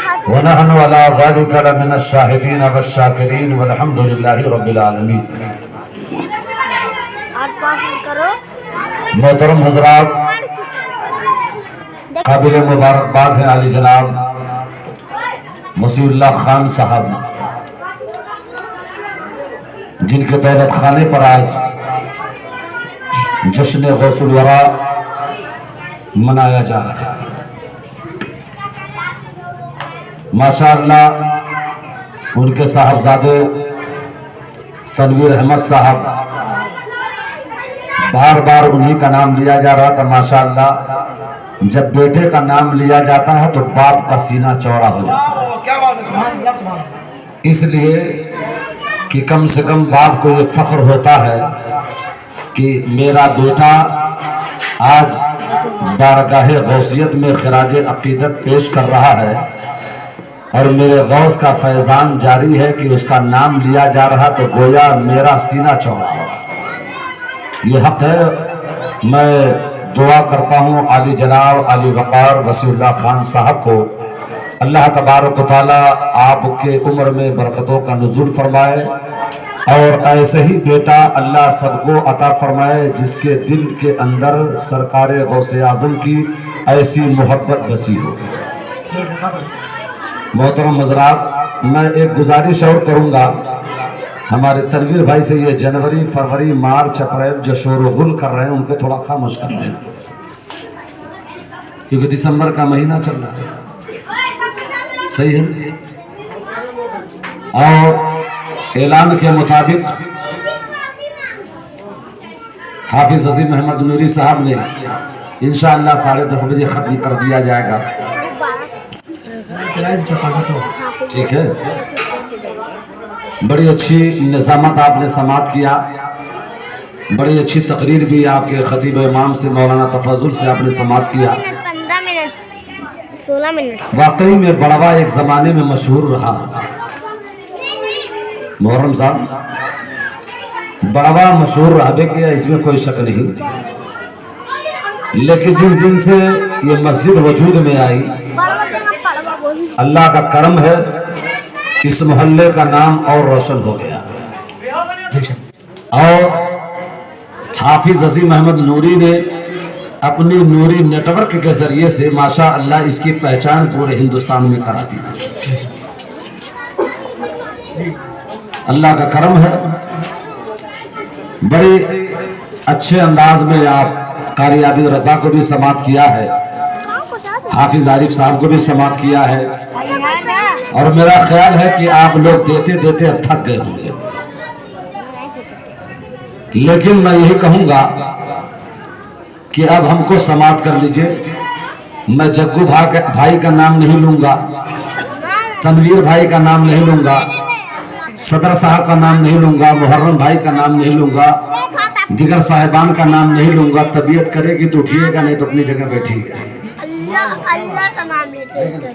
ونحن على ذلك لمن الشاهدين والشاكرين والحمد لله رب العالمين۔ محترم حضرات، قابل مبارکباد ہیں عالی جناب وسیع اللہ خان صاحب، جن کے دولت خانے پر آج جشن غوث الورا منایا جا رہا ہے۔ ماشاءاللہ ان کے صاحبزادے تنویر احمد صاحب، بار بار انہی کا نام لیا جا رہا تھا۔ ماشاءاللہ جب بیٹے کا نام لیا جاتا ہے تو باپ کا سینہ چوڑا ہو جاتا ہے، اس لیے کہ کم سے کم باپ کو یہ فخر ہوتا ہے کہ میرا بیٹا آج بارگاہ غوثیت میں خراج عقیدت پیش کر رہا ہے اور میرے غوث کا فیضان جاری ہے کہ اس کا نام لیا جا رہا تو گویا میرا سینہ چوڑا ہو۔ یہ حق ہے۔ میں دعا کرتا ہوں عالی جناب عالی وقار وسیع اللہ خان صاحب کو، اللہ تبارک و تعالیٰ آپ کے عمر میں برکتوں کا نزول فرمائے اور ایسے ہی بیٹا اللہ سب کو عطا فرمائے جس کے دل کے اندر سرکار غوث اعظم کی ایسی محبت بسی ہو۔ محترم حضرات، میں ایک گزارش اور کروں گا ہمارے تنویر بھائی سے، یہ جنوری فروری مارچ اپریل جو شور و غل کر رہے ہیں ان کو تھوڑا خاموش کر رہے ہیں، کیونکہ دسمبر کا مہینہ چل رہا ہے۔ صحیح ہے؟ اور اعلان کے مطابق حافظ عظیم محمد نوری صاحب نے انشاءاللہ 10:30 بجے ختم کر دیا جائے گا، ٹھیک ہے؟ بڑی اچھی نظامت آپ نے سماعت کیا، بڑی اچھی تقریر بھی آپ کے خطیب امام سے مولانا تفضل سے آپ نے سماعت کیا۔ 16 منٹ واقعی میں بڑوا ایک زمانے میں مشہور رہا۔ محرم صاحب، بڑوا مشہور رہا بے کیا، اس میں کوئی شک نہیں، لیکن جس دن سے یہ مسجد وجود میں آئی اللہ کا کرم ہے، اس محلے کا نام اور روشن ہو گیا۔ اور حافظ عظیم محمد نوری نے اپنی نوری نیٹ ورک کے ذریعے سے ماشاء اللہ اس کی پہچان پورے ہندوستان میں کرا دی۔ اللہ کا کرم ہے، بڑے اچھے انداز میں آپ قاری عابد رضا کو بھی سماعت کیا ہے، حافظ عارف صاحب کو بھی سماعت کیا ہے، اور میرا خیال ہے کہ آپ لوگ دیتے دیتے تھک گئے ہوں گے، لیکن میں یہی کہوں گا کہ اب ہم کو سماعت کر لیجئے۔ میں جگو بھائی کا نام نہیں لوں گا، تنویر بھائی کا نام نہیں لوں گا، صدر صاحب کا نام نہیں لوں گا، محرم بھائی کا نام نہیں لوں گا، دیگر صاحبان کا نام نہیں لوں گا۔ طبیعت کرے گی تو اٹھیے گا، نہیں تو اپنی جگہ بیٹھیے گا۔ اللہ کا نام لیتے ہیں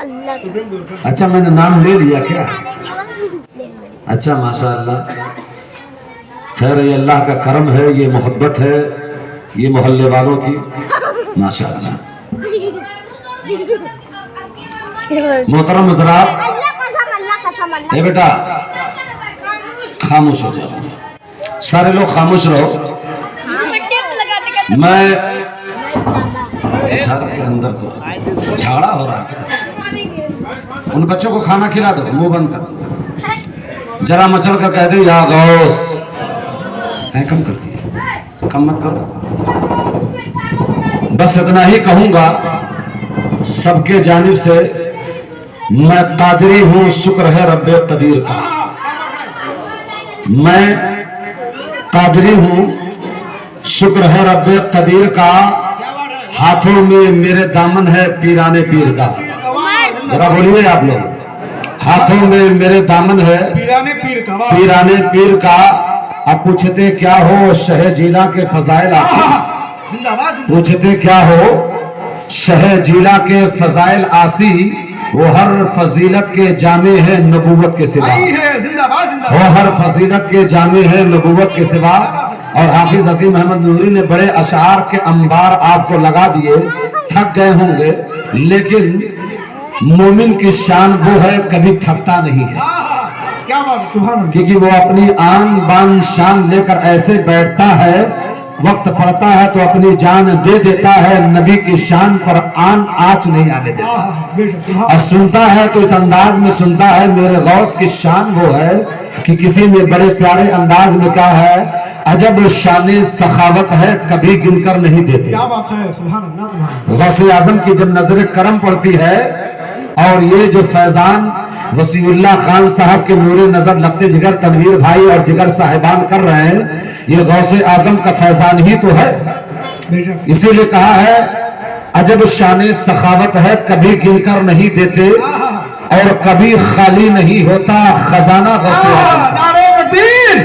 اللہ کا۔ اچھا، میں نے نام لے لیا کیا؟ اچھا، ماشاءاللہ، خیر، یہ اللہ کا کرم ہے، یہ محبت ہے یہ محلے والوں کی، ماشاءاللہ۔ محترم حضرات، اے بیٹا خاموش ہو جاؤ، سارے لوگ خاموش رہو۔ میں گھر کے اندر تو جھاڑا ہو رہا ہے، ان بچوں کو کھانا کھلا دو، منہ بند کر، ذرا مچل کر کہہ دے یا غوث، کم کرتی ہے، کم مت کرو۔ بس اتنا ہی کہوں گا سب کے جانب سے، میں قادری ہوں، شکر ہے رب قدیر کا۔ میں قادری ہوں، شکر ہے رب قدیر کا، ہاتھوں میں میرے دامن ہے پیرانے پیر کا۔ ذرا بولیے آپ لوگ، ہاتھوں میں میرے دامن ہے پیرانے پیر کا۔ اب پوچھتے کیا ہو شہ جیلا کے فضائل آسی، پوچھتے کیا ہو شہ جیلا کے فضائل آسی، وہ ہر فضیلت کے جامع ہے نبوت کے سوا، وہ ہر فضیلت کے جامع ہے نبوت کے سوا۔ اور حافظ عظیم محمد نوری نے بڑے اشعار کے انبار آپ کو لگا دیے، تھک گئے ہوں گے، لیکن مومن کی شان وہ ہے کبھی تھکتا نہیں ہے، کیا بات ہے، سبحان اللہ. کیونکہ وہ اپنی آن بان شان لے کر ایسے بیٹھتا ہے، وقت پڑتا ہے تو اپنی جان دے دیتا ہے، نبی کی شان پر آن آنچ نہیں آنے دیتا، بے شک سبحان اور سنتا ہے تو اس انداز میں سنتا ہے. میرے غوث کی شان وہ ہے کہ کسی نے بڑے پیارے انداز میں کہا ہے، عجب شان سخاوت ہے کبھی گن کر نہیں دیتے. کیا بات ہے، سبحان اللہ تمہارا. غوث اعظم کی جب نظر کرم پڑتی ہے اور یہ جو فیضان وسیع اللہ خان صاحب کے نور نظر لگتے جگر تنویر بھائی اور دیگر صاحبان کر رہے ہیں، یہ غوث اعظم کا فیضان ہی تو ہے. بے شک اسی لیے کہا ہے عجب شان سخاوت ہے کبھی گن کر نہیں دیتے اور کبھی خالی نہیں ہوتا خزانہ غوث اعظم. نعرہ تکبیر،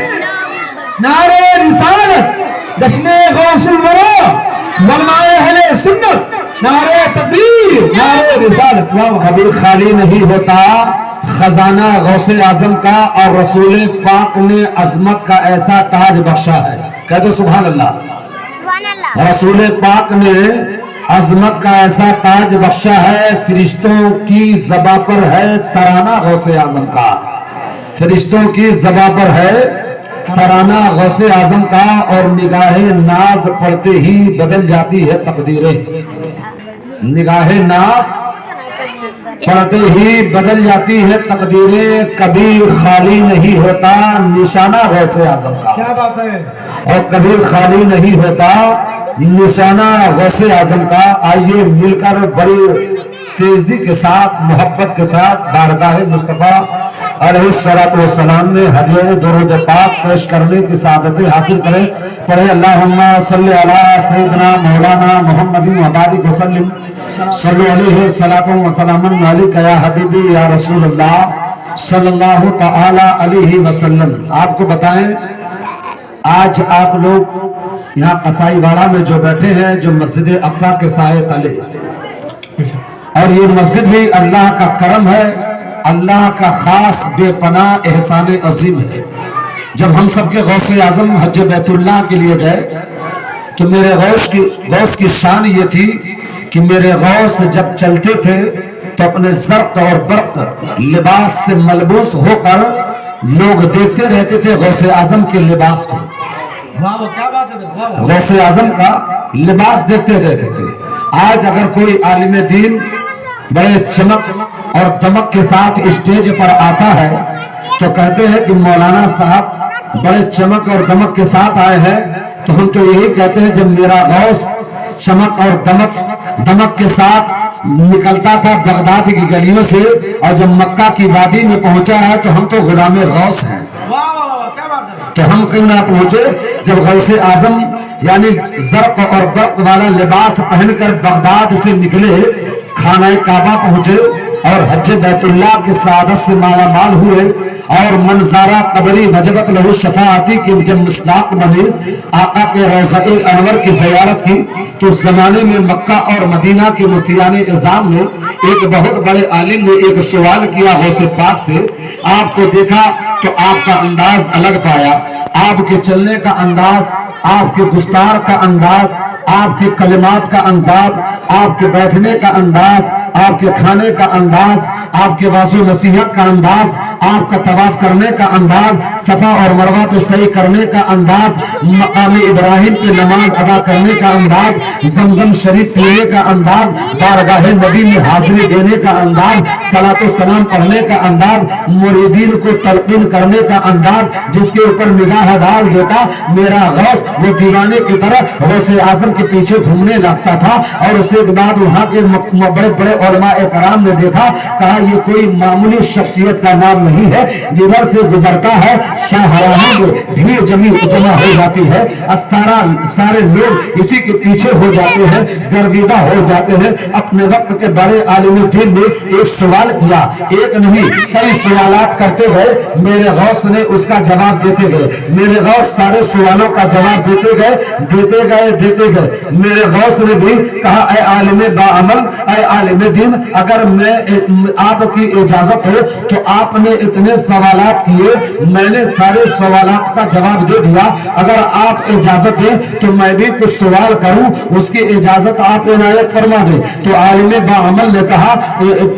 نعرہ رسالت، جشن غوث الورا، علماء اہل سنت، نعرہ تکبیر، نعرہ رسالت. کبھی خالی نہیں ہوتا خزانہ غوث اعظم کا، اور رسول پاک نے عظمت کا ایسا تاج بخشا ہے. کہہ دو سبحان اللہ. سبحان اللہ. رسول پاک نے عظمت کا ایسا تاج بخشا ہے، فرشتوں کی زباں پر ہے ترانہ غوث اعظم کا، فرشتوں کی زباں پر ہے ترانہ غوث اعظم کا، اور نگاہ ناز پڑھتے ہی بدل جاتی ہے تقدیریں. نگاہ ناز پڑھتے ہی بدل جاتی ہے تقدیریں، کبھی خالی نہیں ہوتا نشانہ غوث اعظم کا، کیا بات ہے. اور کبھی خالی نہیں ہوتا نشانہ غوث اعظم کا. آئیے مل کر بڑی تیزی کے ساتھ محبت کے ساتھ بارگاہ مصطفیٰ علیہ الصلوۃ والسلام میں ہدیہ درود پاک پیش کرنے کی سعادت حاصل کریں. پڑھے اللہم صلی علی سیدنا مولانا محمد وبارک وسلم، صلی علیہ الصلوۃ والسلام علیک یا حبیبی یا رسول اللہ صلی اللہ تعالی علیہ وسلم. آپ کو بتائیں، آج آپ لوگ یہاں قصائی واڑہ میں جو بیٹھے ہیں، جو مسجد اقصی کے سائے تلے، اور یہ مسجد بھی اللہ کا کرم ہے، اللہ کا خاص بے پناہ احسان عظیم ہے. جب ہم سب کے غوث اعظم حج بیت اللہ کے لیے گئے تو میرے غوث کی شان یہ تھی کہ میرے غوث جب چلتے تھے تو اپنے زرق اور برق لباس سے ملبوس ہو کر لوگ دیکھتے رہتے تھے غوث اعظم کے لباس کو، واہ کیا بات ہے، واہ. غوث اعظم کا لباس دیکھتے رہتے تھے. آج اگر کوئی عالم دین بڑے چمک اور دمک کے ساتھ اسٹیج پر آتا ہے تو کہتے ہیں کہ مولانا صاحب بڑے چمک اور دمک کے ساتھ آئے ہیں، تو ہم تو یہی کہتے ہیں جب میرا غوث چمک اور دمک کے ساتھ نکلتا تھا بغداد کی گلیوں سے، اور جب مکہ کی وادی میں پہنچا ہے تو ہم تو غلام غوث ہیں. کیا بات ہے. تو ہم کیوں نہ پہنچے جب غوث اعظم یعنی زرق اور برق والا لباس پہن کر بغداد سے نکلے، خانہ کعبہ پہنچے اور حج بیت اللہ کی سعادت سے مالا مال ہوئے، اور منظارہ قبری وجبت لہو شفاعتی کی جب مصداق بنے، آقا کے روضہ انور کی زیارت کی، تو اس زمانے میں مکہ اور مدینہ کے مفتیان اعظام نے ایک بہت بڑے عالم نے ایک سوال کیا غوث پاک سے. آپ کو دیکھا تو آپ کا انداز الگ پایا، آپ کے چلنے کا انداز، آپ کے گفتار کا انداز، آپ کے کلمات کا انداز، آپ کے بیٹھنے کا انداز، آپ کے کھانے کا انداز، آپ کے واضح نصیحت کا انداز، آپ کا طواف کرنے کا انداز، صفا اور مروہ پہ سعی کرنے کا انداز، مقام ابراہیم پہ نماز ادا کرنے کا انداز، زمزم شریف پینے کا انداز، بارگاہ نبی میں حاضری دینے کا انداز، صلاۃ و سلام پڑھنے کا انداز، مریدین کو تلقین کرنے کا انداز، جس کے اوپر نگاہ ڈال دیتا میرا غوث وہ دیوانے کی طرح غوث اعظم کے پیچھے گھومنے لگتا تھا. اور اس کے بعد وہاں کے بڑے بڑے علماء کرام نے دیکھا، کہا یہ کوئی معمولی شخصیت کا نام نہیں ہے، جدھر سے گزرتا ہے شاہراہوں میں بھیڑ جمع ہو جاتی ہے، سارے لوگ اسی کے پیچھے ہو جاتے ہیں، گرویدہ ہو جاتے ہیں. اپنے وقت کے بڑے عالم دین نے ایک سوال کیا، ایک نہیں کئی سوالات کرتے گئے، میرے غوث نے اس کا جواب دیتے گئے، میرے غوث سارے سوالوں کا جواب دیتے گئے. میرے غوث نے بھی کہا اے عالم باعمل، اے عالم دین، اگر میں آپ کی اجازت ہو تو آپ نے اتنے سوالات کیے, میں نے سارے سوالات کا جواب دے دیا. اگر آپ اجازت دیں تو میں بھی کچھ سوال کروں, اس کی اجازت آپ عنایت فرما دیں. تو عالم باعمل نے کہا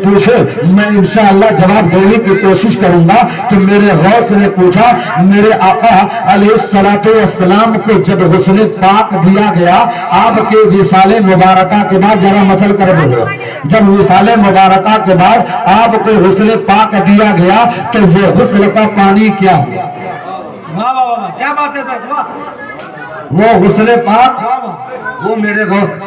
پوچھے, میں انشاءاللہ جواب دینے کی کوشش کروں گا. تو میرے غوث نے پوچھا, میرے آقا علیہ السلام کو جب غسل پاک دیا گیا آپ کے وصال مبارکہ کے بعد, ذرا مچل کر بولو, جب وصال مبارکہ کے بعد آپ کو غسل پاک دیا گیا تو وہ غسل کا پانی کیا ہوا؟ واہ واہ واہ کیا بات ہے حضرت, واہ وہ غسل پاک, وہ میرے غوث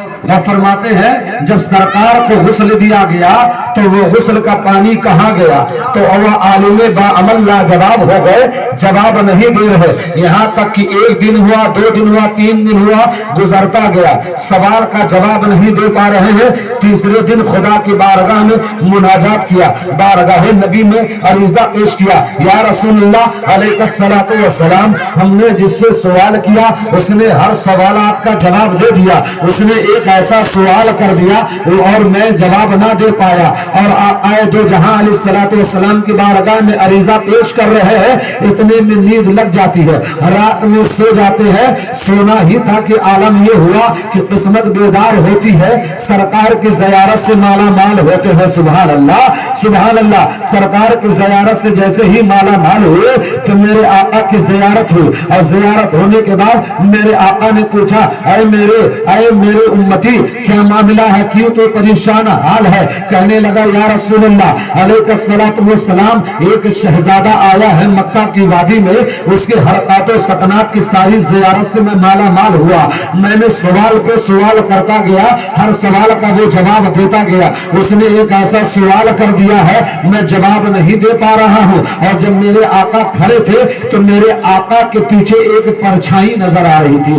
فرماتے ہیں جب سرکار کو غسل دیا گیا تو وہ غسل کا پانی کہاں گیا؟ تو وہ عالم باعمل لاجواب ہو گئے, جواب نہیں دے رہے. یہاں تک کہ 1 دن ہوا, 2 دن ہوا, 3 دن ہوا, گزرتا گیا, سوال کا جواب نہیں دے پا رہے ہیں. تیسرے دن خدا کی بارگاہ میں مناجات کیا, بارگاہ نبی میں عریضہ پیش کیا, یا رسول اللہ علیہ السلام, ہم نے جس سے سوال کیا اس نے ہر سوالات کا جواب دے دیا, اس نے ایک ایسا سوال کر دیا اور میں جواب نہ دے پایا. اور آئے دو جہاں علیہ السلام کی بارگاہ میں عریضہ پیش کر رہے ہیں, اتنے میں نیند لگ جاتی ہے, رات میں سو جاتے ہیں. سونا ہی تھا کہ عالم یہ ہوا کہ قسمت بیدار ہوتی ہے, سرکار کی زیارت سے مالا مال ہوتے ہیں. سبحان اللہ سبحان اللہ. سرکار کی زیارت سے جیسے ہی مالا مال ہوئے تو میرے آقا کی زیارت ہوئی, اور زیارت ہونے کے بعد میرے آقا نے پوچھا, اے میرے امتی کیا معاملہ ہے, کیوں تو پریشان حال ہے؟ کہنے لگا, یا رسول اللہ علیہ السلام, ایک شہزادہ آیا ہے مکہ کی وادی میں, اس کے حرکات و سکنات کی ساری زیارت سے میں مالا مال ہوا. میں نے سوال پہ سوال کرتا گیا, ہر سوال کا وہ جواب دیتا گیا. اس نے ایک ایسا سوال کر دیا ہے میں جواب نہیں دے پا رہا ہوں. اور جب میرے آقا کھڑے تھے تو میرے آقا کے پیچھے ایک پرچھائی نظر آ رہی تھی,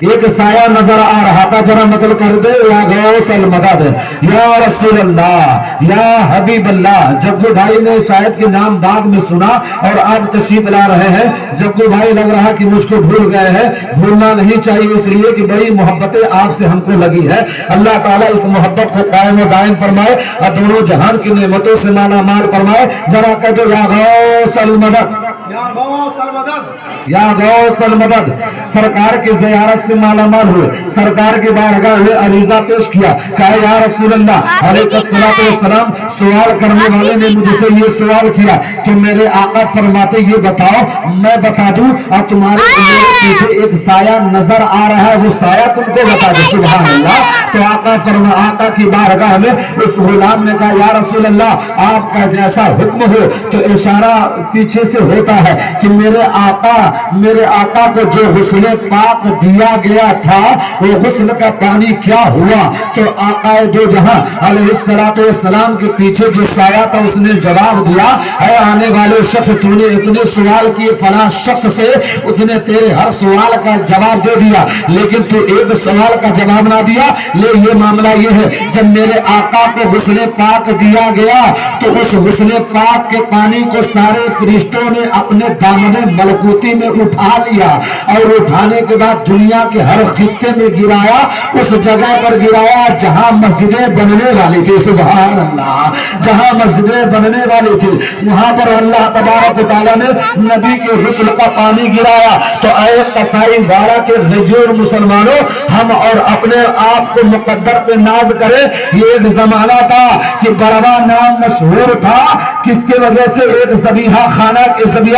ایک سایہ نظر آ رہا تھا. ذرا مطلب کر دے, یا غوث المدد, یا رسول اللہ, یا حبیب اللہ. جگو بھائی نے شاید کہ نام بعد میں سنا اور آپ تشریف لا رہے ہیں. جگو بھائی لگ رہا کہ مجھ کو بھول گئے ہیں, بھولنا نہیں چاہیے اس لیے کہ بڑی محبتیں آپ سے ہم کو لگی ہے. اللہ تعالیٰ اس محبت کو قائم و دائم فرمائے اور دونوں جہان کی نعمتوں سے مالا مال فرمائے. ذرا کہہ دو, یا غوث المدد, یا غوث المدد, یا غوث المدد. سرکار کی زیارت سے مالا مال ہوئے, سرکار کی بارگاہ میں عریضہ پیش کیا, کہا یا رسول اللہ علیہ السلام, سوال کرنے والے نے مجھ سے یہ سوال کیا کہ میرے آقا فرماتے یہ بتاؤ میں بتا دوں, اور تمہارے پیچھے ایک سایہ نظر آ رہا ہے, وہ سایہ تم کو بتا دو. سبحان اللہ. تو آقا کی بارگاہ میں اس غلام نے کہا, یا رسول اللہ آپ کا جیسا حکم ہو. تو اشارہ پیچھے سے ہوتا ہے کہ میرے آقا کو جو غسل پاک دیا گیا تھا وہ غسل کا پانی کیا ہوا؟ تو آقا دو جہاں علیہ السلام کے پیچھے جو سایہ تھا اس نے جواب دیا, اے آنے والے شخص, تو نے اتنے سوال کیے فلاں شخص سے, اس نے تیرے ہر سوال کا جواب دے دیا, لیکن تو ایک سوال کا جواب نہ دیا. لے یہ معاملہ یہ ہے, جب میرے آقا کو غسل پاک دیا گیا تو اس غسل پاک کے پانی کو سارے فرشتوں نے اپنے دامن ملکوتی میں اٹھا لیا, اور اٹھانے کے بعد دنیا کے ہر خطے میں گرایا, اس جگہ پر گرایا جہاں مسجدیں بننے والی تھی. سبحان اللہ. جہاں مسجدیں بننے والی تھی وہاں پر اللہ تبارک و تعالیٰ نے نبی کے غسل کا پانی گرایا. تو اے قصائی والا کے غجور مسلمانوں, ہم اور اپنے آپ کو مقدر پہ ناز کرے. یہ ایک زمانہ تھا کہ بڑوا نام مشہور تھا, کس کی وجہ سے؟ ایک ذبیحہ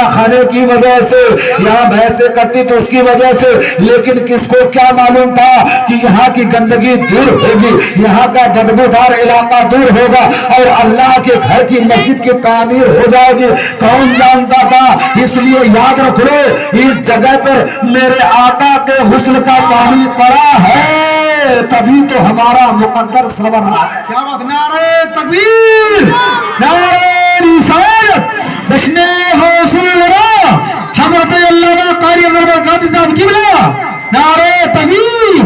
خانے کی وجہ سے. یہاں بھینسیں کرتی تو اس کی وجہ سے, لیکن کس کو کیا معلوم تھا کہ یہاں کی گندگی دور ہوگی, یہاں کا بدبودار علاقہ دور ہوگا اور اللہ کے گھر کی مسجد کی تعمیر ہو جائے گی. کون جانتا تھا؟ اس لیے یاد رکھ لو, اس جگہ پر میرے آقا کے غسل کا پانی پڑا ہے, تبھی تو ہمارا مقدر سنور رہا ہے. کیا بات, نعرہ تکبیر, نعرہ رسالت, دشنے غوث الورا حضرت علامہ قاری اکبر قادری صاحب قبلہ, نعرہ تکبیر,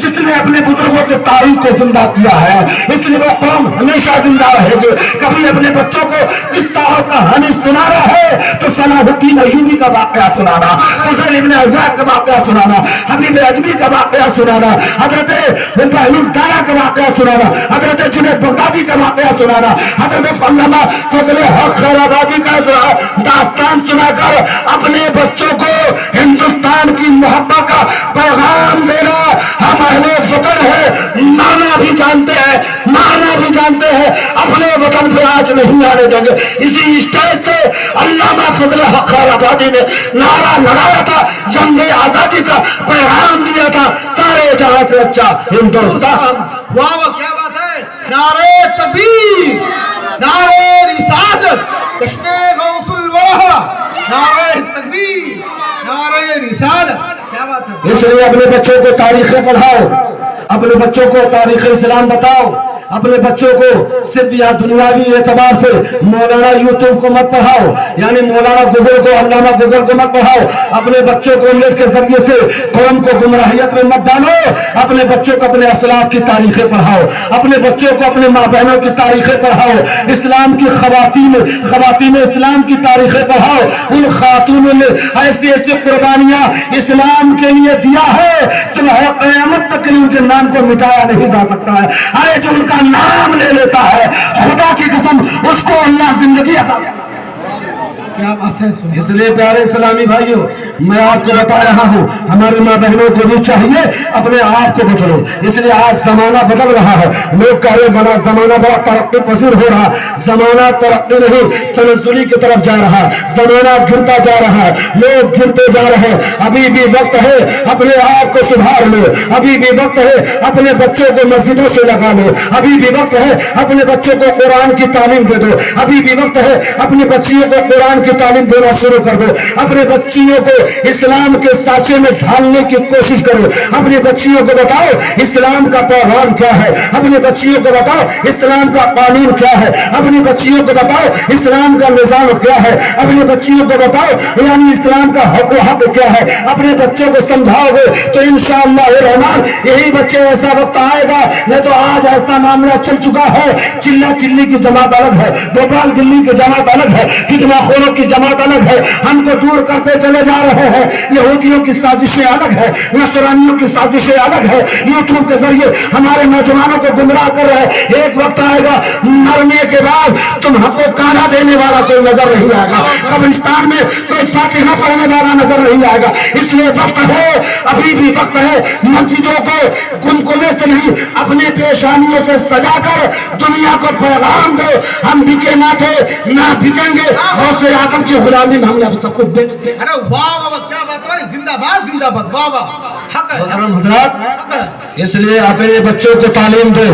جس نے اپنے بزرگوں کی تاریخ کو زندہ کیا ہے، اس لیے وہ قوم ہمیشہ زندہ رہے گی۔ کبھی اپنے بچوں کو قصہ اور کہانی سنانا ہے تو صلاح الدین ایوبی کا واقعہ سنانا، فضیل ابن عیاض کا واقعہ سنانا، حبیب اجمی کا واقعہ سنانا، حضرت بہلول دانا کا واقعہ سنانا، حضرت جنید بغدادی کا واقعہ سنانا، حضرت علامہ فضل حق خیر آبادی کا داستان سنا کر اپنے بچوں کو ہندوستان کی محبت کا پیغام دینا ہم اہل وطن ہے، مارنا بھی جانتے ہیں، مارنا بھی جانتے ہیں، اپنے وطن پہ آج نہیں آنے دیں گے۔ اسی اسٹیج سے علامہ فضل حق خیر آبادی نے نعرہ لگایا تھا، جنگ آزادی کا پیغام دیا تھا، سارے جہاں سے اچھا ہندوستان۔ واہ واہ کیا بات ہے، نعرہ تکبیر، نعرہ رسالت، جشن غوث الورا، نعرہ تکبیر، نعرہ رسالت، کیا بات ہے۔ اس لیے اپنے بچوں کو تاریخیں پڑھاؤ، اپنے بچوں کو تاریخ اسلام بتاؤ، اپنے بچوں کو صرف یا دنیاوی اعتبار سے مولانا یوٹیوب کو مت پڑھاؤ، یعنی مولانا گوگل کو، علامہ گوگل کو مت پڑھاؤ، اپنے بچوں کو نیٹ کے ذریعے سے قوم کو گمراہیت میں مت ڈالو، اپنے بچوں کو اپنے اسلاف کی تاریخیں پڑھاؤ، اپنے بچوں کو اپنے ماں بہنوں کی تاریخیں پڑھاؤ، اسلام کی خواتین اسلام کی تاریخیں پڑھاؤ، ان خاتونوں نے ایسی ایسی قربانیاں اسلام کے لیے دیا ہے، صبح قیامت تک ان کے نام کو مٹایا نہیں جا سکتا ہے۔ ارے جو ان کا نام لے لیتا ہے، خدا کی قسم اس کو اللہ زندگی عطا کرتا ہے۔ کیا بات ہے، اس لیے پیارے اسلامی بھائیوں، میں آپ کو بتا رہا ہوں، ہماری ماں بہنوں کو بھی چاہیے اپنے آپ کو بدلو۔ اس لیے آج زمانہ بدل رہا ہے، لوگ کہہ رہے بڑا زمانہ بڑا ترقی پذیر ہو رہا، زمانہ ترقی نہیں تنزلی کی طرف جا رہا، زمانہ گرتا جا رہا ہے، لوگ گرتے جا رہے ہیں۔ ابھی بھی وقت ہے اپنے آپ کو سدھار لو، ابھی بھی وقت ہے اپنے بچوں کو مسجدوں سے لگا لو، ابھی بھی وقت ہے اپنے بچوں کو قرآن کی تعلیم دے دو، ابھی بھی وقت ہے اپنے بچیوں کو قرآن کی تعلیم دینا شروع کر دو، اپنے بچیوں کو اسلام کے سانچے میں ڈھالنے کی کوشش کرو، اپنے بچیوں کو بتاؤ اسلام کا پیغام کیا ہے، اپنے بچیوں کو بتاؤ اسلام کا قانون کیا ہے، اپنے بچیوں کو بتاؤ اسلام کا نظام کیا ہے، اپنے بچیوں کو بتاؤ یعنی اسلام کا حق و حق کیا ہے۔ اپنے بچوں کو سمجھاؤ گے تو انشاءاللہ الرحمن یہی بچے ایسا وقت آئے گا، نہیں تو آج ایسا معاملہ چل چکا ہے، چلا چلی کی جماعت الگ ہے، بھوپال دلی کی جماعت الگ ہے، فتنہ خوروں کی جماعت الگ ہے، ہم کو دور کرتے چلے جا رہے ہیں، یہودیوں کی سازشیں الگ ہے، نصرانیوں کی سازشیں الگ ہے، یوٹیوب کے ذریعے ہمارے نوجوانوں کو گمراہ کر رہے ہیں۔ ایک وقت آئے گا مرنے کے بعد تم ہم کو کانا دینے والا کوئی نظر نہیں آئے گا، قبرستان میں کوئی فاتحہ پڑھنے والا نظر نہیں آئے گا۔ اس لیے وقت ہے، ابھی بھی وقت ہے، مسجدوں کو گمگمے سے نہیں اپنے پیشانیوں سے سجا کر دنیا کو پیغام دو، ہم بکے نہ تھے نہ بکیں گے، غوث اعظم کی غلامی میں ہم نے سب کچھ بیچ دیا۔ ارے واہ واہ کیا بات ہے، زندہ باد زندہ باد، واہ واہ، حق ہے، محترم حضرات، حق ہے۔ اس لیے اپنے بچوں کو تعلیم دو۔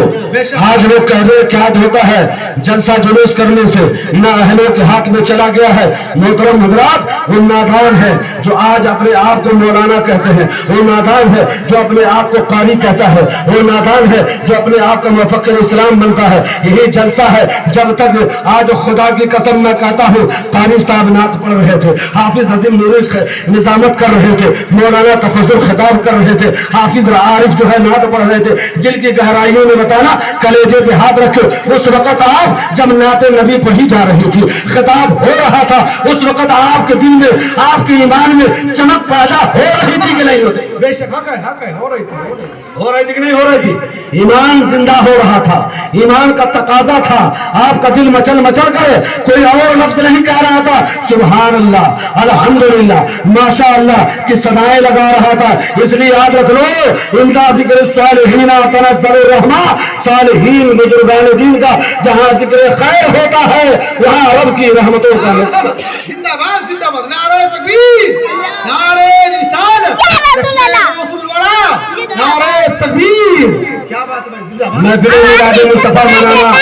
آج لوگ کہہ رہے کیا ہوتا ہے جلسہ جلوس کرنے سے نہ اہلوں کے ہاتھ میں چلا گیا ہے۔ محترم حضرات، وہ نادان ہے جو آج اپنے آپ کو مولانا کہتے ہیں، وہ نادان ہے جو اپنے آپ کو قاری کہتا ہے، وہ نادان ہے جو اپنے آپ کا مفکر اسلام بنتا ہے۔ یہی جلسہ ہے جب تک آج خدا کی قسم میں کہتا ہوں، قاری صاحب نعت پڑھ رہے تھے، حافظ عظیم نوری نظامت کر رہے تھے، مولانا تفضل خطاب کر رہے تھے، حافظ عارف جو ہے نعت پڑھ رہے تھے، دل کی گہرائیوں میں بتانا کلیجے پہ ہاتھ رکھو۔ اس وقت آپ جب نعت نبی پڑھی جا رہی تھی، خطاب ہو رہا تھا، اس وقت آپ کے دل میں، آپ کے ایمان میں چمک پیدا ہو رہی تھی کہ نہیں ہوتی؟ بے شک حق ہے، ہو رہی تھی، ہو رہی تھی کہ نہیں ہو رہی تھی؟ ایمان زندہ ہو رہا تھا، ایمان کا تقاضا تھا، آپ کا دل مچل مچل کر کوئی اور لفظ نہیں کہہ رہا تھا، سبحان اللہ، الحمدللہ، ماشاء اللہ کی صدائیں لگا رہا تھا۔ اس لیے یاد رکھ لو، اندہ ذکر الصالحین تنزل الرحمہ، صالحین بزرگان دین کا جہاں ذکر خیر ہوتا ہے وہاں رب کی رحمتوں کا زندہ باد، نعرہ تکبیر، نعرہ رسالت، رسول الورا، نعرہ تکبیر، کیا بات ہے، زندہ باد۔ محفل میلاد مصطفیٰ منانا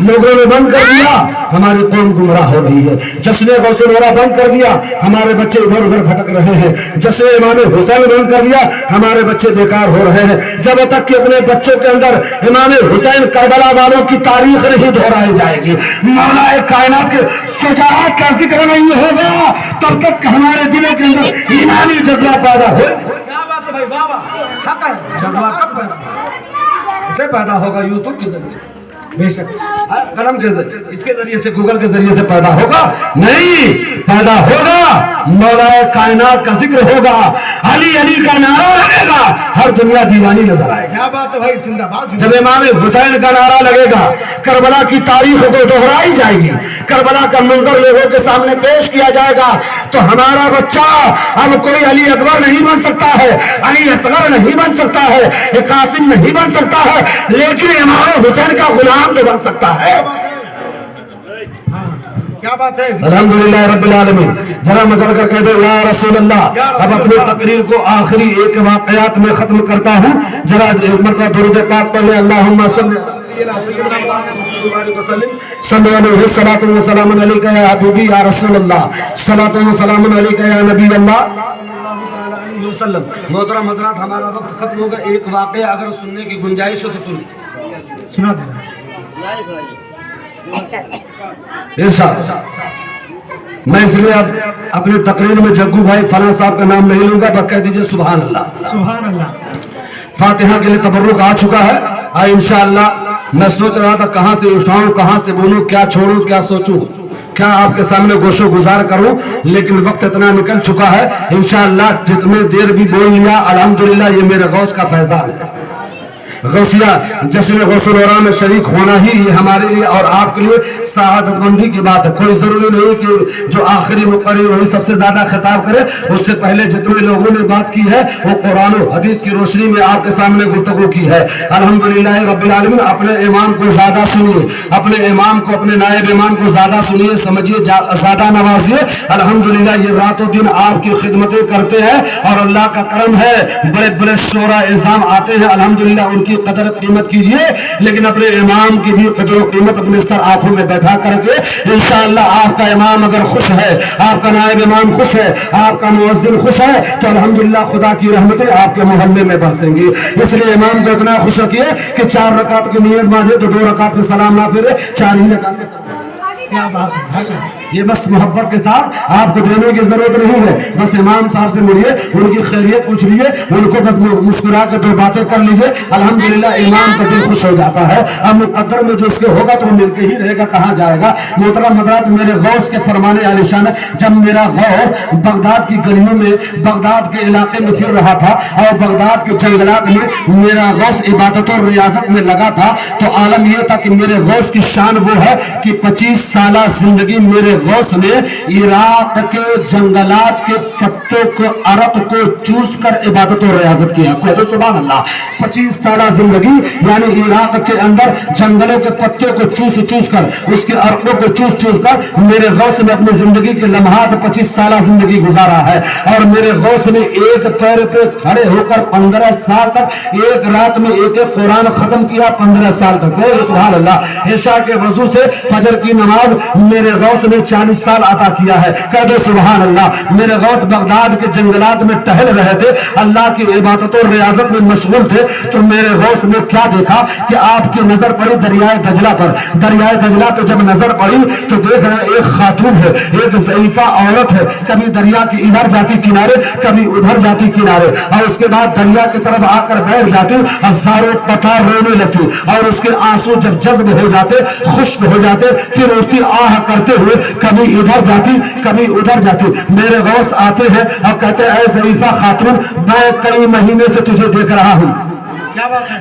لوگوں نے بند کر دیا، ہماری قوم گمراہ ہو رہی ہے۔ جشن غوث الورا بند کر دیا، ہمارے بچے ادھر ادھر بھٹک رہے ہیں۔ جشن امام حسین بند کر دیا، ہمارے بچے بیکار ہو رہے ہیں۔ جب تک کہ اپنے بچوں کے اندر امام حسین کربلا والوں کی تاریخ نہیں دہرائی جائے گی، مولا کائنات کے شجاعت کا ذکر نہیں ہوگا، تب تک ہمارے دلوں کے اندر ایمانی جذبہ پیدا ہو۔ کیا بات ہے بھائی واہ واہ حق ہے جذبہ کب پیدا اسے پیدا ہوگا یوٹیوب کے ذریعے بے شک قلم کے ذریعے اس کے ذریعے سے گوگل کے ذریعے سے پیدا ہوگا نہیں پیدا ہوگا مولا کائنات کا ذکر ہوگا علی علی کا نعرہ لگے گا ہر دنیا دیوانی نظر آئے گا کیا بات ہے بھائی زندہ باد جب امام حسین کا نعرہ لگے گا کربلا کی تاریخ کو دہرائی جائے گی کربلا کا منظر لوگوں کے سامنے پیش کیا جائے گا تو ہمارا بچہ اب کوئی علی اکبر نہیں بن سکتا ہے علی اصغر نہیں بن سکتا ہے قاسم نہیں بن سکتا ہے لیکن امام حسین کا غلام تو بن سکتا ہے کیا بات ہے الحمدللہ رب العالمین ذرا مچل کر کہہ دو یا رسول اللہ اب اپنی تقریر کو آخری ایک واقعات میں ختم کرتا ہوں ذرا ایک مرتبہ درود پاک پڑھ لیں اللہم صلی صلی علیہ الصلوۃ والسلام علیک یا حبیبی یا رسول اللہ صلوۃ والسلام علیک یا نبی اللہ وسلم محترم حضرات ہمارا وقت ختم ہوگا ایک واقعہ اگر سننے کی گنجائش ہو تو سنا دیں ارشاد میں اس لیے اب اپنی تقریر میں جگو بھائی فلاں صاحب کا نام نہیں لوں گا بس کہہ دیجئے سبحان اللہ سبحان اللہ فاتحہ کے لیے تبرک آ چکا ہے انشاءاللہ میں سوچ رہا تھا کہاں سے اٹھاؤں کہاں سے بولوں کیا چھوڑوں کیا سوچوں کیا آپ کے سامنے گوشو گزار کروں لیکن وقت اتنا نکل چکا ہے انشاءاللہ جتنے دیر بھی بول لیا الحمدللہ یہ میرے غوث کا فیضان ہے غوثیہ جشن غوث الورا میں شریک ہونا ہی یہ ہمارے لیے اور آپ کے لیے سعادت مندی کی بات ہے کوئی ضروری نہیں کہ جو آخری مقرر وہی سب سے زیادہ خطاب کرے اس سے پہلے جتنے لوگوں نے بات کی ہے وہ قرآن و حدیث کی روشنی میں آپ کے سامنے گفتگو کی ہے الحمدللہ رب العالمین اپنے امام کو زیادہ سنیے اپنے امام کو اپنے نائب امام کو زیادہ سنیے سمجھیے زیادہ نوازیے الحمدللہ یہ رات و دن آپ کی خدمتیں کرتے ہیں اور اللہ کا کرم ہے بڑے بڑے شورا اعظام آتے ہیں الحمدللہ ان کی قدر قیمت کیجئے لیکن اپنے امام کی بھی قدر و قیمت اپنے سر آنکھوں میں بیٹھا کر کے انشاءاللہ آپ کا امام اگر خوش ہے آپ کا نائب امام خوش ہے آپ کا مؤذن خوش ہے تو الحمدللہ خدا کی رحمتیں آپ کے محلے میں برسیں گی اس لیے امام کو اتنا خوش رکھیے کہ 4 رکعت کی نیت باندھے تو 2 رکعت میں سلام نہ پھیرے 4 ہی رکعت میں کیا بات ہے یہ بس محبت کے ساتھ آپ کو دینے کی ضرورت نہیں ہے بس امام صاحب سے ملیے ان کی خیریت پوچھ لیے ان کو بس مسکرا کے 2 باتیں کر لیجئے الحمدللہ امام کا دل خوش ہو جاتا ہے اب مقدر میں جو اس کے ہوگا تو مل کے ہی رہے گا کہاں جائے گا محترم حضرات میرے غوث کے فرمانے عالی شان جب میرا غوث بغداد کی گلیوں میں بغداد کے علاقے میں پھر رہا تھا اور بغداد کے جنگلات میں میرا غوث عبادت اور ریاضت میں لگا تھا تو عالم یہ تھا کہ میرے غوث کی شان وہ ہے کہ 25 سالہ زندگی میرے غوث نے عراق کے جنگلات کے پتوں کو عرق کو چوس کر عبادت و ریاضت کیا کہہ دو سبحان اللہ 25 سالہ زندگی یعنی عراق کے اندر جنگلوں کے پتوں کو چوس چوس کر اس کے عرقوں کو چوس چوس کر میرے غوث نے اپنی زندگی کے لمحات 25 سالہ زندگی گزارا ہے اور میرے غوث نے ایک پیر پہ کھڑے ہو کر 15 سال تک ایک رات میں ایک قرآن ختم کیا 15 سال تک سبحان اللہ عشاء کے وضو سے فجر کی نماز میرے غوث نے 40 سال عطا کیا ہے کہہ دو سبحان اللہ میرے غوث بغداد کے جنگلات میں ٹہل رہے تھے اللہ کی عبادت اور ریاضت میں مشغول تھے تو میرے غوث نے کیا دیکھا کہ آپ کی نظر پڑی دریائے دجلہ پر دریائے دجلہ پہ جب نظر پڑی تو دیکھ رہے ایک خاتون ہے ایک ضعیفہ عورت ہے کبھی دریا کی ادھر جاتی کنارے کبھی ادھر جاتی کنارے اور اس کے بعد دریا کی طرف آ کر بیٹھ جاتی ہزاروں قطار رونے لگتی اور اس کے آنسو جب جذب ہو جاتے خشک ہو جاتے پھر اٹھتی آہ کرتے ہوئے کبھی ادھر جاتی کبھی ادھر جاتی میرے غوث آتے ہیں اور کہتے ہیں اے ضعیفہ خاتون میں کئی مہینے سے تجھے دیکھ رہا ہوں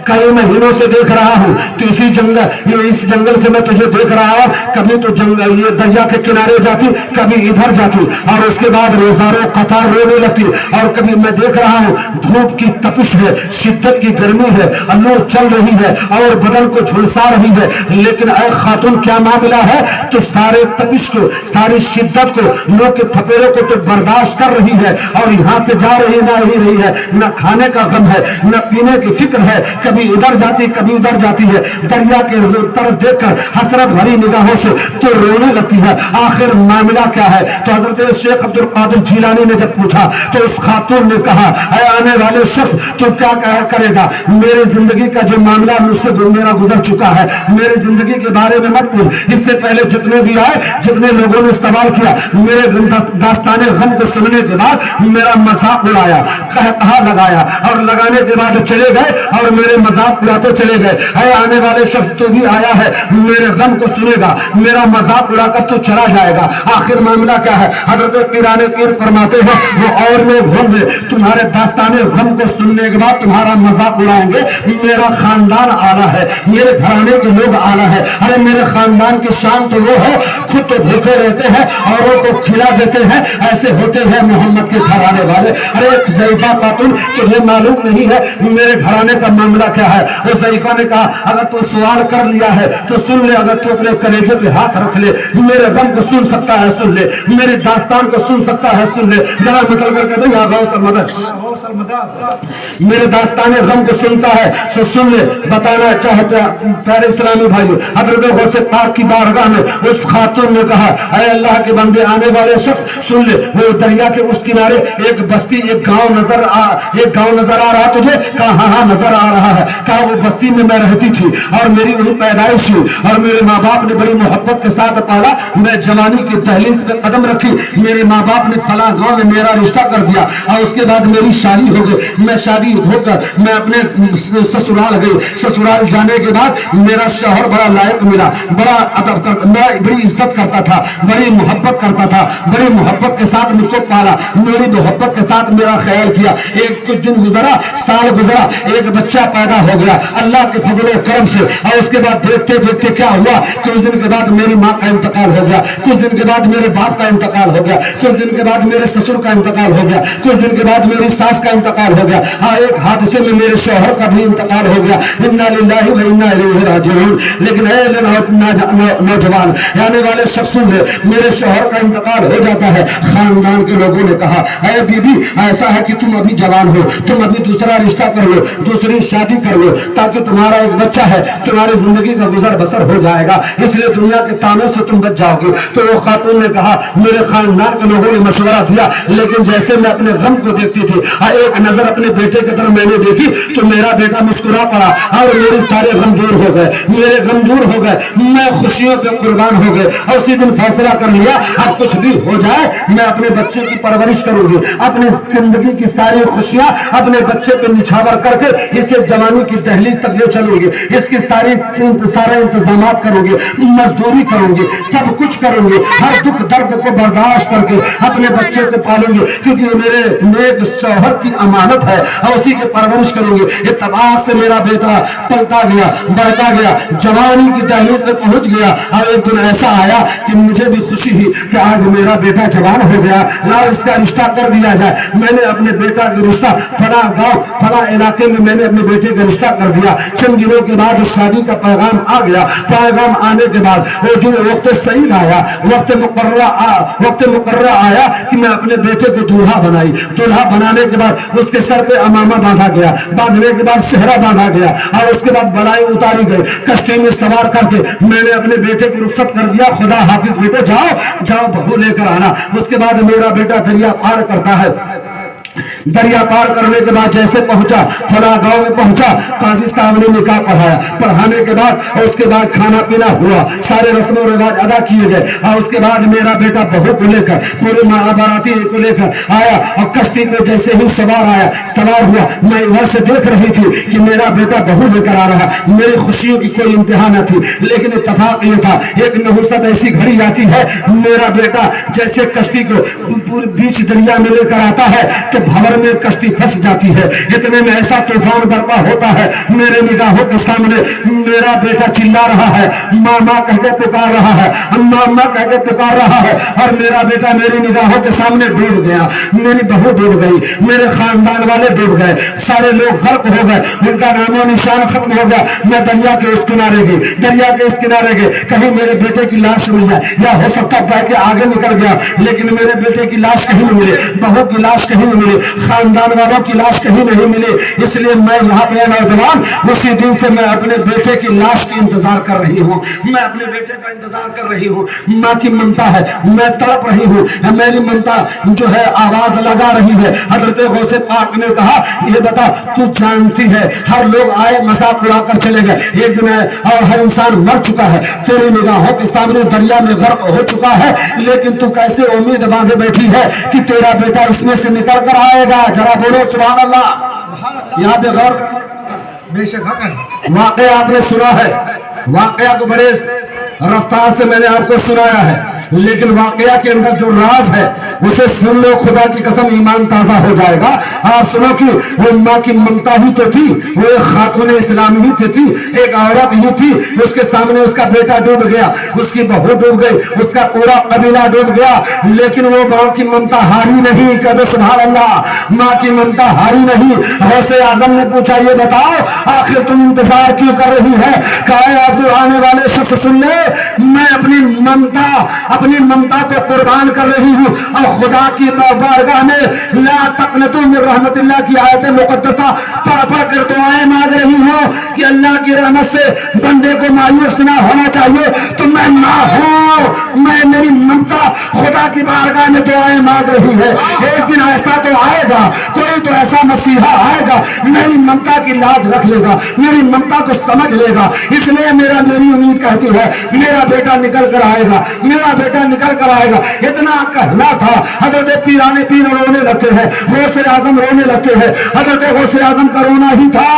کئی مہینوں سے دیکھ رہا ہوں تو اس جنگل سے میں تجھے دیکھ رہا ہوں کبھی تو جنگل یہ دریا کے کنارے جاتی کبھی ادھر جاتی اور اس کے بعد روزاروں قطار رونے لگتی اور کبھی میں دیکھ رہا ہوں دھوپ کی تپش ہے شدت کی گرمی ہے لو چل رہی ہے اور بدن کو جھلسا رہی ہے لیکن اے خاتون کیا معاملہ ہے تو سارے تپش کو ساری شدت کو لو کے تھپیڑوں کو تو برداشت کر رہی ہے اور یہاں سے جا رہی نہ ہی رہی ہے نہ کھانے کا غم ہے نہ پینے کی فکر ہے، کبھی ادھر جاتی کبھی ادھر جاتی ہے، دریا کے طرف دیکھ کر حسرت بھری نگاہوں سے تو رونے لگتی ہے۔ آخر معاملہ کیا ہے؟ تو حضرت شیخ عبد القادر جیلانی نے جب پوچھا تو اس خاتون نے کہا اے آنے والے شخص تو کیا کرے گا؟ میری زندگی کا جو معاملہ مجھ سے میرا گزر چکا ہے، میری زندگی کے بارے میں مت پوچھ۔ اس سے پہلے جتنے بھی آئے، جتنے لوگوں نے سوال کیا، میرے داستان غم کو سننے کے بعد میرا مذاق اڑایا، کہا لگایا، اور لگانے کے بعد چلے گئے اور میرے مذاق اڑاتے چلے گئے۔ اے آنے والے شخص تو بھی آیا ہے، میرے غم کو سنے گا، میرا مذاق اڑا کر تو چلا جائے گا۔ آخر معاملہ کیا ہے؟ حضرت پیران پیر فرماتے ہیں وہ اور لوگ ہوں گے تمہارے داستان غم کو سننے کے بعد تمہارا مذاق اڑائیں گے، میرا خاندان اعلیٰ ہے، میرے گھرانے کے لوگ اعلیٰ ہے۔ ارے میرے خاندان کی شان تو وہ ہے، خود تو بھوکے رہتے ہیں، اوروں کو کھلا دیتے ہیں، ایسے ہوتے ہیں محمد کے گھرانے والے۔ ارے ایک ضعیفہ خاتون، تجھے معلوم نہیں ہے میرے گھرانے کا معاملہ کیا ہے؟ وہ ضعیفہ نے کہا اگر تو سوال کر لیا ہے تو سن لے، اگر تو اپنے کلیجے پہ ہاتھ رکھ لے، میرے غم کو سن سکتا ہے سن لے، میری داستان کو سن سکتا ہے سن لے۔ ذرا مطلب کر کے دو یا غوث المدد، میرے داستان غم کو سنتا ہے سو سن لے۔ بتانا چاہتا پیارے اسلامی بھائیو، حضرت غوث پاک کی بارگاہ میں اس خاتون نے کہا اے اللہ کے بندے آنے والے شخص سن لے، وہ دریا کے اس کنارے ایک بستی ایک گاؤں نظر آ رہا تجھے؟ کہا ہاں ہاں نظر آ رہا ہے۔ کہا وہ بستی میں میں رہتی تھی اور میری وہی پیدائش ہوئی اور میرے ماں باپ نے بڑی محبت کے ساتھ پالا، میں جوانی کی دہلیز پہ قدم رکھی، میرے ماں باپ نے فلاں گاؤں میں میرا رشتہ کر دیا اور اس کے بعد میری شادی ہو گئی، میں شادی ہو کر میں اپنے سسرال گئی، سسرال جانے کے بعد میرا شوہر بڑا لائق ملا، بڑا ادب کرتا، بڑی عزت کرتا تھا، بڑی محبت کرتا تھا، بڑی محبت کے ساتھ مجھ کو پالا، بڑی محبت کے ساتھ میرا خیال کیا۔ ایک کچھ دن گزرا، سال گزرا، ایک بچہ پیدا ہو گیا اللہ کے فضل و کرم سے، اور اس کے بعد دیکھتے دیکھتے کیا ہوا، کچھ دن کے بعد میری ماں کا انتقال ہو گیا، کچھ دن کے بعد میرے باپ کا انتقال ہو گیا، کچھ دن کے بعد میرے سسر کا انتقال ہو گیا، کچھ دن کے بعد میری ساس کا انتقال ہو گیا، ہاں ایک حادثے میں میرے شوہر کا بھی انتقال ہو گیا، انا للہ و انا الیہ راجعون۔ لیکن اے نوجوان آنے والے شخص نے میرے شوہر کا انتقال ہو جاتا ہے، خاندان کے لوگوں نے کہا اے بی بی ایسا ہے کہ تم ابھی جوان ہو، تم ابھی دوسرا رشتہ کر لو، دوسری شادی کر لو تاکہ تمہارا ایک بچہ ہے، تمہاری زندگی کا گزر بسر ہو جائے گا، اس لیے دنیا کے تانے سے تم بچ جاؤ گے۔ تو وہ خاتون نے کہا میرے خاندان کے لوگوں نے مشورہ دیا، لیکن جیسے میں اپنے غم کو دیکھتی تھی، ایک نظر اپنے بیٹے کی طرف میں نے دیکھی تو میرا بیٹا مسکرا پڑا اور میرے سارے غم دور ہو گئے، میرے غم دور ہو گئے، میں خوشیوں پہ قربان ہو گئے، اور اسی دن فیصلہ کر لیا اب کچھ بھی ہو جائے میں اپنے بچے کی پرورش کروں گی، اپنی زندگی کی ساری خوشیاں اپنے بچے پہ نچھاور کر کے اسے جوانی کی دہلیز تک لے چلوں گی، اس کی سارے انتظامات کروں گی، مزدوری کروں گی، سب کچھ کروں گی، ہر دکھ درد کو برداشت کر کے اپنے بچے کو پالوں گی، کیونکہ میرے نیک شوہر کی امانت ہے اور اسی کی پرورش کروں گی۔ اتفاق سے میرا بیٹا پلتا گیا، بڑھتا گیا، جوانی کی دہلیز پہ پہنچ گیا، اور ایک دن ایسا آیا کہ مجھے بھی خوشی ہوئی کہ آج میرا بیٹا جوان ہو گیا، لاؤ اس کا رشتہ کر دیا جائے۔ میں نے اپنے بیٹا کا رشتہ فلاں گاؤں فلاں علاقے میں نے اپنے بیٹے کا رشتہ کر دیا۔ چند دنوں کے بعد شادی کا پیغام آ گیا، پیغام آنے کے بعد وقت سعید آیا، وقت مقررہ آیا کہ میں اپنے بیٹے کو دولہا بنائی، دولہا بنانے کے بعد اس کے سر پہ امامہ باندھا گیا، باندھنے کے بعد صحرا باندھا گیا، اور اس کے بعد بلائیں اتاری گئی، کشتی میں سوار کر کے میں نے اپنے بیٹے کو رخصت کر دیا، خدا حافظ بیٹے جاؤ بہو لے کر آنا۔ اس کے بعد میرا بیٹا دریا پار کرتا ہے، دریا پار کرنے کے بعد جیسے پہنچا فلاں گاؤں میں پہنچا، قاضی صاحب نے نکاح پڑھایا، پڑھانے کے بعد اور اس کے بعد کھانا پینا ہوا، سارے رسم و رواج ادا کیے گئے، اور اس کے بعد میرا بیٹا بہو کو لے کر پورے باراتی کو لے کر آیا، اور کشتی میں جیسے ہی سوار ہوا، میں ادھر سے دیکھ رہی تھی کہ میرا بیٹا بہو لے کر آ رہا، میری خوشیوں کی کوئی انتہا نہ تھی، لیکن اتفاق یہ تھا ایک نحوست ایسی گھڑی آتی ہے، میرا بیٹا جیسے کشتی کو بیچ دریا میں لے کر آتا ہے تو بھور میں کشتی پھنس جاتی ہے، اتنے میں ایسا طوفان برپا ہوتا ہے میرے نگاہوں کے سامنے میرا بیٹا چلا رہا ہے، ماں ماں کہہ کے پکار رہا ہے، اماں اماں کہہ کے پکار رہا ہے، اور میرا بیٹا میری نگاہوں کے سامنے ڈوب گیا، میری بہو ڈوب گئی، میرے خاندان والے ڈوب گئے، سارے لوگ غرق ہو گئے، ان کا نام و نشان ختم ہو گیا۔ میں دریا کے اس کنارے گئی، دریا کے اس کنارے گئے، کہیں میرے بیٹے کی لاش مل جائے، یا ہو سکتا بہ کے آگے نکل گیا، لیکن میرے بیٹے کی لاش کہیں نہیں ملے، بہو کی لاش کہیں نہیں ملے، ملی، خاندان والوں کی لاش کہیں نہیں ملی، اس لیے میں یہاں پہ نوجوان اسی دن سے میں اپنے بیٹے کی لاش کی انتظار کر رہی ہوں، میں اپنے بیٹے کا انتظار کر رہی ہوں۔ ماں کی ممتا ہے، میں تڑپ رہی ہوں، میری ممتا جو ہے آواز لگا رہی ہے۔ حضرت غوث پاک نے کہا یہ بتا تو جانتی ہے ہر لوگ آئے مذاق اڑا کر چلے گئے، ایک دن ہے اور ہر انسان مر چکا ہے، تیری نگاہوں کے سامنے دریا میں غرق ہو چکا ہے، لیکن تو کیسے امید باندھے بیٹھی ہے کہ تیرا بیٹا اس میں سے نکل کر آئے گا؟ ذرا بولو سبحان اللہ۔ سبحان اللہ۔ یہاں پہ غور کرنے بے شک حق ہے۔ واقعہ آپ نے سنا ہے، واقعہ کو بڑے رفتار سے میں نے آپ کو سنایا ہے، لیکن واقعہ کے اندر جو راز ہے اسے سن لو، خدا کی قسم ایمان تازہ ہو جائے گا۔ آپ سنو کہ وہ ماں کی ممتا ہی تو تھی، وہ ایک خاتون اسلام ہی تھی، ایک عورت ہی تھی، اس کے سامنے اس کا بیٹا ڈوب گیا، اس کی بہو ڈوب گئی، اس کا پورا قبیلہ ڈوب گیا، لیکن وہ ماں کی ممتا ہاری نہیں۔ کہو سبحان اللہ۔ ماں کی ممتا ہاری نہیں۔ غوث اعظم نے پوچھا یہ بتاؤ آخر تم انتظار کیوں کر رہی ہے؟ کہا اب تو آنے والے شخص سن لے، میں اپنی ممتا کو قربان کر رہی ہوں، اور خدا کی بارگاہ میں لا تقنطوا من رحمت اللہ کی آیت مقدسہ پڑھ پڑھ کر دعائیں مانگ رہی ہوں کہ اللہ کی رحمت سے بندے کو مایوس نہ ہونا چاہیے۔ تو میں نہ ہوں، میں میری ممتا خدا کی بارگاہ میں دعائیں مانگ رہی ہے۔ ایک دن ایسا تو آئے گا، کوئی تو ایسا مسیحا آئے گا میری ممتا کی لاج رکھ لے گا، میری ممتا کو سمجھ لے گا، اس لیے میری امید کہتی ہے میرا بیٹا نکل کر آئے گا، میرا بیٹا نکل کر آئے گا۔ اتنا کہنا تھا، حضرت پیرانے پیر رونے لگتے ہیں، غوث اعظم رونے لگتے ہیں۔ حضرت غوث اعظم کا رونا ہی تھا،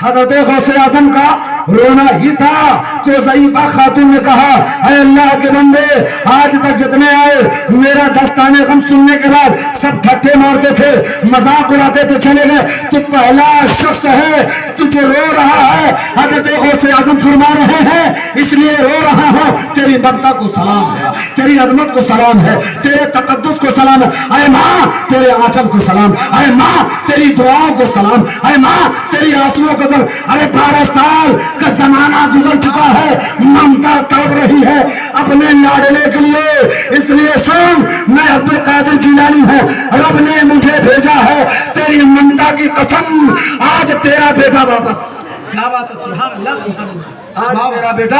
حضرت غوث اعظم کا رونا ہی تھا۔ تو ضعیفہ خاتون نے کہا اے اللہ کے بندے، آج تک جتنے آئے میرا دستانے غم سننے کے بعد سب ٹھٹے مارتے تھے، مذاق اڑاتے تھے، چلے گئے، تو پہلا شخص ہے تو جو رو رہا ہے۔ حضرت غوث اعظم فرما رہے ہیں اس لیے رو رہا ہوں، تیری ممتا کو سلام ہے، تیری عظمت کو سلام ہے، تیرے تقدس کو سلام ہے، اے ماں تیرے آنچل کو سلام، اے ماں تیری دعاؤں کو سلام، اے ماں تیری آنسوؤں کو سلام۔ ارے 12 سال کا زمانہ گزر چکا ہے، ممتا تڑپ رہی ہے اپنے لاڈلے کے لیے، اس لیے سن میں عبد القادر جیلانی ہوں، رب نے مجھے بھیجا ہے، تیری ممتا کی قسم آج تیرا بیٹا واپس، کیا بات ہے، سبحان اللہ سبحان اللہ۔ آج میرا بیٹا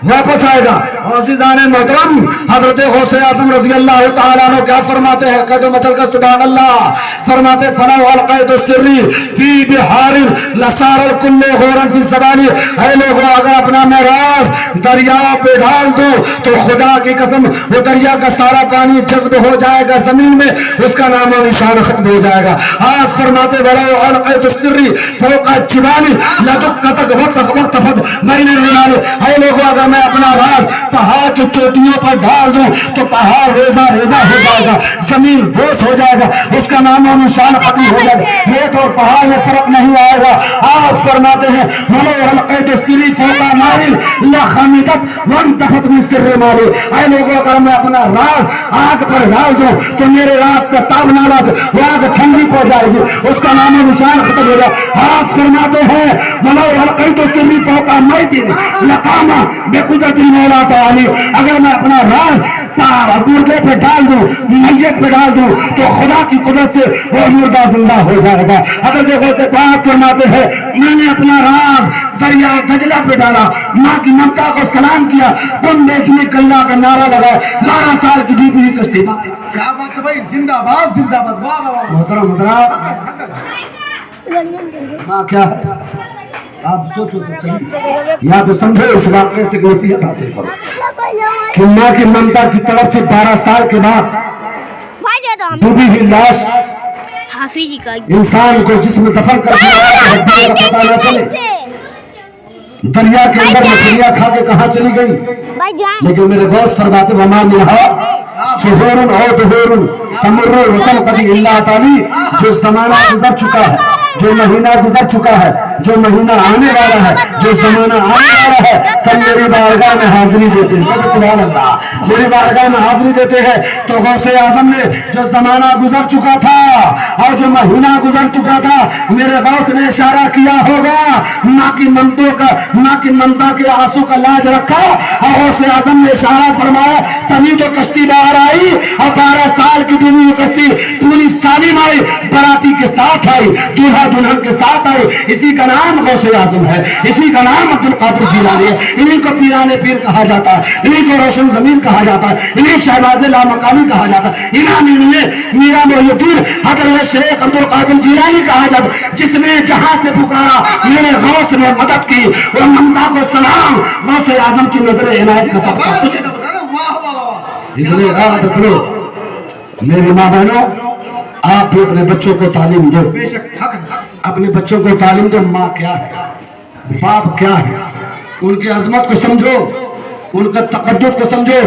واپس آئے گا۔ عزیزان محترم، حضرت غوث اعظم رضی اللہ تعالیٰ عنہ کیا فرماتے ہیں؟ قدم مچل کر سبحان اللہ فرماتے فلا والقید السری فی بحار لسار الکل غورا فی الزبانی۔ اے لوگوں اگر اپنا میں راز دریا پہ ڈال دوں تو خدا کی قسم وہ دریا کا سارا پانی جذب ہو جائے گا زمین میں، اس کا نام و نشان ختم ہو جائے گا۔ آج فرماتے فلا والقید السری فوق الجبال لدقتک وقتفت بین الرمال۔ اے لوگوں اگر میں اپنا راز پہاڑ کی چوٹیوں پر ڈال دوں تو پہاڑ ریزہ ریزہ ہو جائے گا، زمین بوس ہو جائے گا، اس کا نام و نشان ختم ہو جائے گا، ریت اور پہاڑ میں فرق نہیں آئے گا۔ آپ فرماتے ہیں ولو القیت السری فوق نار لخمدت وانتفت من سر مالی۔ اے لوگوں اگر میں اپنا راز آگ پر ڈال دوں تو میرے راز کا تابنا راز وہ آگ ٹھنڈی ہو جائے گی، اس کا نام و نشان ختم ہو جائے گا۔ آپ فرماتے ہیں ولو القیت السری فوق میت لقام بقدرت المولا تعالی۔ اگر میں اپنا راز مردے پہ ڈال دوں، میت پہ ڈال دوں تو خدا کی قدرت سے وہ مردہ زندہ ہو جائے گا۔ حضرت غوث پاک فرماتے ہیں میں نے اپنا راز دریا دجلہ پہ ڈالا، ماں کی ممتا کو سلام کیا، تم دیکھنے گلہ کا نعرہ لگایا، 12 سال کی ڈیپی ہوئی کشتی بات۔ کیا بات ہے بھائی، زندہ باد زندہ باد، واہ واہ واہ۔ محترم ماں کیا ہے آپ سوچو تو صحیح، یہاں پہ سمجھو اس واقعے سے نصیحت حاصل کرو کہ ماں کی ممتا کی طرف سے 12 سال کے بعد ڈوبی ہوئی لاش حافظ جی کا انسان کو جسم دفن کر دیا، ہڈیوں کا پتہ نہ چلے، دریا کے اندر مچھلیاں کھا کے کہاں چلی گئی، لیکن میرے دوست فرماتے وما منہا شہور او دہور تمر وتنقضی الا تعالی۔ جو زمانہ گزر چکا ہے، جو مہینہ گزر چکا ہے، جو مہینہ آنے والا ہے، جو زمانہ آنے والا ہے، سب میری بارگاہ میں حاضری دیتے ہیں۔ سبحان اللہ، میری بارگاہ میں حاضری دیتے ہیں۔ تو غوث اعظم نے جو زمانہ گزر چکا تھا اور جو مہینہ گزر چکا تھا، میرے غوث نے اشارہ کیا ہوگا، ماں کی ممتا کے آنسو کا لاج رکھا اور غوث اعظم نے اشارہ فرمایا، تبھی تو کشتی باہر آئی اور 12 سال کی ڈوبی ہوئی کشتی آئی, دولہا دلہن کے ساتھ آئے. اسی کا نام غوث اعظم ہے, اسی کا نام عبد القادر جیلانی ہے. انہیں کو پیران پیر کہا جاتا ہے, انہیں کو روشن زمین کہا جاتا ہے, انہیں شہباز لامقامی کہا جاتا ہے, انہیں میرا محی الدین حضرت شیخ عبد القادر جیلانی کہا جاتا ہے, جس نے جہاں سے پکارا میرے غوث نے مدد کی. اور ممتا کو سلام, غوث اعظم کی نظر عنایت کا سب کا. اس لیے یاد رکھو میری ماں بہنوں, آپ بھی اپنے بچوں کو تعلیم دو, بے شک حق ہے. اپنے بچوں کو تعلیم دو. ماں کیا ہے, باپ کیا ہے, ان کی عظمت کو سمجھو, ان کا تقدس کو سمجھو.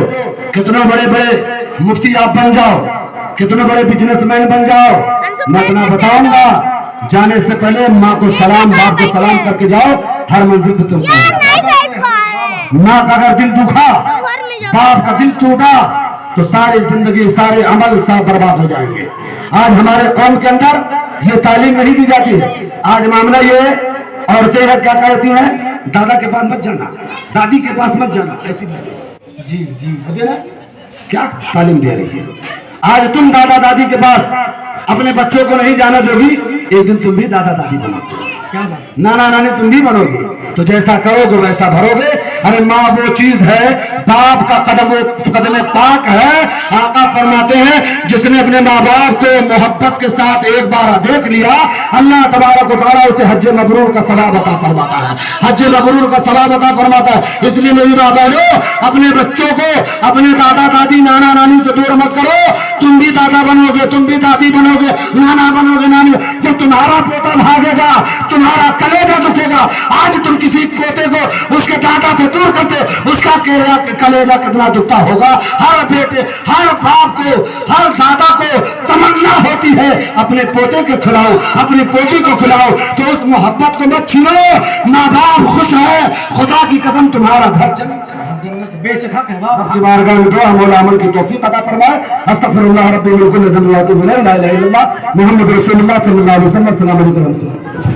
کتنے بڑے بڑے مفتی آپ بن جاؤ, کتنے بڑے بزنس مین بن جاؤ, میں اتنا بتاؤں گا, جانے سے پہلے ماں کو سلام, باپ کو سلام کر کے جاؤ, ہر منزل پہ تم پہنچ جاؤ. ماں کا اگر دل دکھا, باپ کا دل ٹوٹا, تو ساری زندگی, سارے عمل سب برباد ہو جائیں گے. آج ہمارے قوم کے اندر یہ تعلیم نہیں دی جاتی ہے. آج معاملہ یہ ہے, عورتیں کیا کہتی ہیں, دادا کے پاس مت جانا, دادی کے پاس مت جانا. ایسی بات جی جی نا, کیا تعلیم دے رہی ہے. آج تم دادا دادی کے پاس اپنے بچوں کو نہیں جانا دو گی, ایک دن تم بھی دادا دادی بنو گے. کیا بات, نانا نانی تم بھی بنو گے. تو جیسا کرو گے ویسا بھرو گے. ارے ماں وہ چیز ہے, باپ کا قدم پاک ہے. آقا فرماتے ہیں جس نے اپنے ماں باپ کو محبت کے ساتھ ایک بار دیکھ لیا, اللہ تبارک و تعالیٰ اسے حج مبرور کا ثواب عطا فرماتا ہے, حج مبرور کا ثواب عطا فرماتا ہے. اس لیے میری ماں بہنوں, اپنے بچوں کو اپنے دادا دادی نانا نانی سے دور مت کرو. تم بھی دادا بنو گے, تم بھی دادی بنو گے, نانا بنو گے, نانی. جب تمہارا پوتا بھاگے گا, تمہارا کلیجہ دکھے گا. آج تم کسی پوتے کو اس کے دادا سے دور کرتے, اس کا کلیجہ کتنا دکھتا ہوگا. ہر بیٹے, ہر باپ کو, ہر دادا کو تمنا ہوتی ہے اپنے پوتے کو کھلاؤ, اپنی پوتی کو کھلاؤ. تو اس محبت کو مت چھینو. ماں باپ خوش ہے, خدا کی قسم تمہارا گھر جنت. بے شک حق ہے. رب کی بارگاہ میں دعا, مولا عمل کی توفیق عطا فرمائے. استغفر اللہ ربی من کل ذنب و اتوب الیہ, لا الہ الا اللہ محمد رسول اللہ صلی اللہ علیہ وسلم. السلام علیکم و رحمۃ اللہ.